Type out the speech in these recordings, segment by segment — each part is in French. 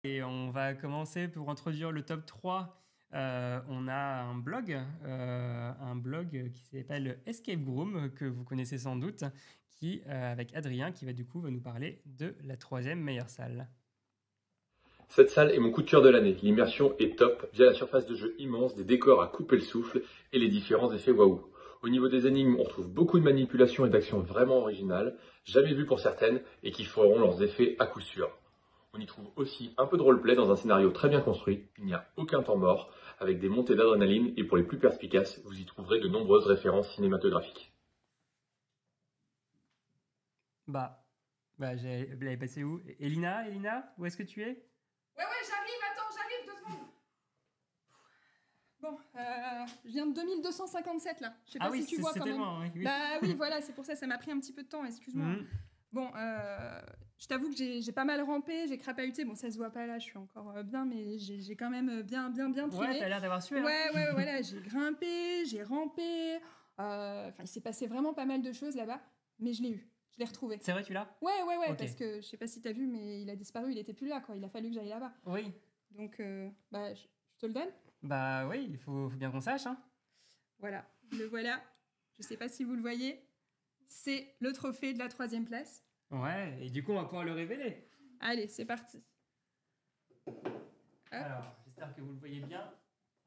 Et on va commencer pour introduire le top 3. On a un blog qui s'appelle Escape Room, que vous connaissez sans doute, avec Adrien, qui va du coup nous parler de la troisième meilleure salle. Cette salle est mon coup de cœur de l'année. L'immersion est top via la surface de jeu immense, des décors à couper le souffle et les différents effets waouh. Au niveau des énigmes, on trouve beaucoup de manipulations et d'actions vraiment originales, jamais vues pour certaines et qui feront leurs effets à coup sûr. On y trouve aussi un peu de roleplay dans un scénario très bien construit, il n'y a aucun temps mort, avec des montées d'adrénaline et pour les plus perspicaces, vous y trouverez de nombreuses références cinématographiques. Vous l'avez passé où? Elina, où est-ce que tu es? Ouais, j'arrive 2 secondes. Bon, je viens de 2257 là. Je sais pas si tu vois quand même. Loin, oui. Bah oui, voilà, c'est pour ça, ça m'a pris un petit peu de temps, excuse-moi. Bon, je t'avoue que j'ai pas mal rampé, j'ai crapahuté. Bon, ça se voit pas là, je suis encore bien, mais j'ai quand même bien trillé. Ouais, t'as l'air d'avoir sué. Ouais, voilà, j'ai grimpé, j'ai rampé. Enfin, il s'est passé vraiment pas mal de choses là-bas, mais je l'ai eu. Je l'ai retrouvé. C'est vrai, tu l'as? Ouais, Ok. parce que je sais pas si t'as vu, mais il a disparu, il était plus là, quoi. Il a fallu que j'aille là-bas. Oui. Donc, je te le donne? Bah oui, il faut bien qu'on sache, hein. Voilà, le voilà. Je sais pas si vous le voyez. C'est le trophée de la 3e place. Ouais, et du coup, on va pouvoir le révéler. Allez, c'est parti. Alors, j'espère que vous le voyez bien.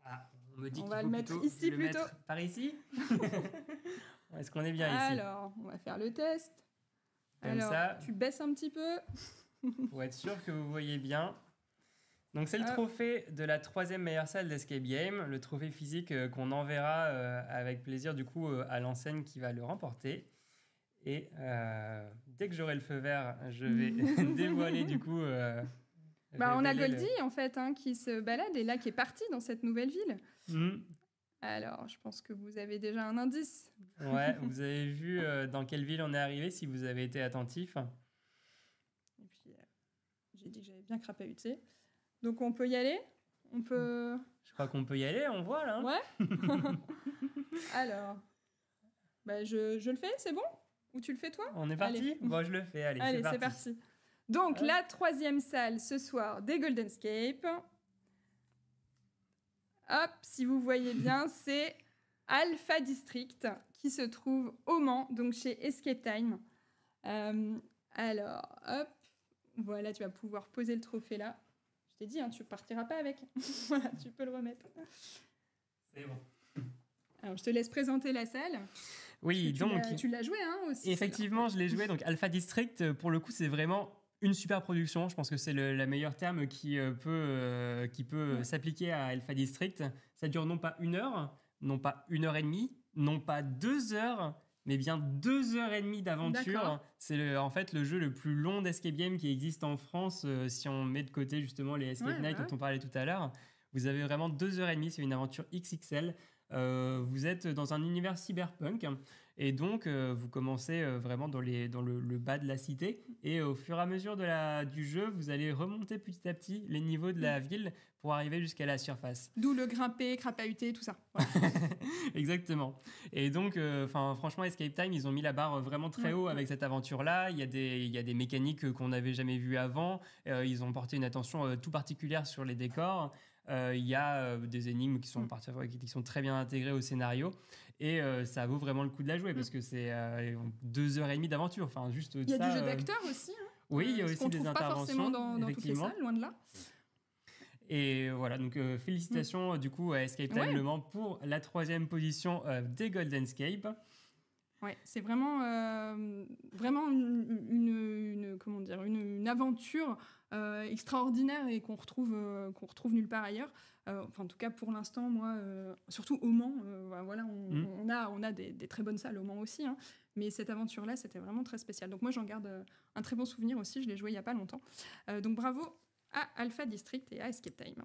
Ah, on me dit On qu'il va faut le mettre plutôt ici le plutôt. mettre par ici. Est-ce qu'on est bien ici? Alors, on va faire le test. Comme alors, ça. Tu baisses un petit peu. Pour être sûr que vous voyez bien. Donc c'est le trophée de la 3e meilleure salle d'Escape Game, le trophée physique qu'on enverra avec plaisir du coup à l'enseigne qui va le remporter. Et dès que j'aurai le feu vert, je vais dévoiler du coup. On a Goldie en fait qui se balade et là qui est parti dans cette nouvelle ville. Alors, je pense que vous avez déjà un indice. Ouais, vous avez vu dans quelle ville on est arrivé si vous avez été attentif. Et puis, j'ai dit que j'avais bien crapahuté. Donc, on peut y aller? On peut... Je crois qu'on peut y aller, on voit là. Ouais. Alors, je le fais, c'est bon? Ou tu le fais toi? On est parti? Bon, je le fais, allez c'est parti. Donc, la 3e salle ce soir des Goldenscape. Hop, si vous voyez bien, c'est Alpha District qui se trouve au Mans, donc chez Escape Time. Alors, hop, voilà, tu vas pouvoir poser le trophée là. Je t'ai dit, tu partiras pas avec. Voilà, tu peux le remettre. C'est bon. Alors, je te laisse présenter la salle. Oui, donc... Tu l'as joué aussi. Effectivement, je l'ai joué. Donc, Alpha District, pour le coup, c'est vraiment une super production. Je pense que c'est le meilleur terme qui peut s'appliquer à Alpha District. Ça dure non pas 1 heure, non pas 1h30, non pas 2 heures, mais bien 2h30 d'aventure. C'est en fait le jeu le plus long d'Escape Game qui existe en France, si on met de côté justement les Escape Night dont on parlait tout à l'heure. Vous avez vraiment 2h30, c'est une aventure XXL. Vous êtes dans un univers cyberpunk et donc vous commencez vraiment dans le bas de la cité et au fur et à mesure du jeu, vous allez remonter petit à petit les niveaux de la ville pour arriver jusqu'à la surface. D'où le grimper, crapahuter, tout ça. Voilà. Exactement. Et donc, franchement, Escape Time, ils ont mis la barre vraiment très haut avec cette aventure-là. Il y a des mécaniques qu'on n'avait jamais vues avant. Ils ont porté une attention tout particulière sur les décors. Il y a des énigmes qui sont très bien intégrées au scénario et ça vaut vraiment le coup de la jouer parce que c'est 2h30 d'aventure. Enfin, juste il y a du jeu d'acteur aussi. Oui, il y a aussi des interventions. Pas forcément dans toutes les salles, loin de là. Et voilà, donc félicitations du coup à Escape Time Le Mans pour la 3e position des Goldenscape. Ouais, c'est vraiment une aventure extraordinaire et qu'on retrouve nulle part ailleurs. En tout cas, pour l'instant, moi, surtout au Mans, voilà, on a des très bonnes salles au Mans aussi, mais cette aventure-là, c'était vraiment très spécial. Donc moi, j'en garde un très bon souvenir aussi. Je l'ai joué il n'y a pas longtemps. Donc bravo à Alpha District et à Escape Time.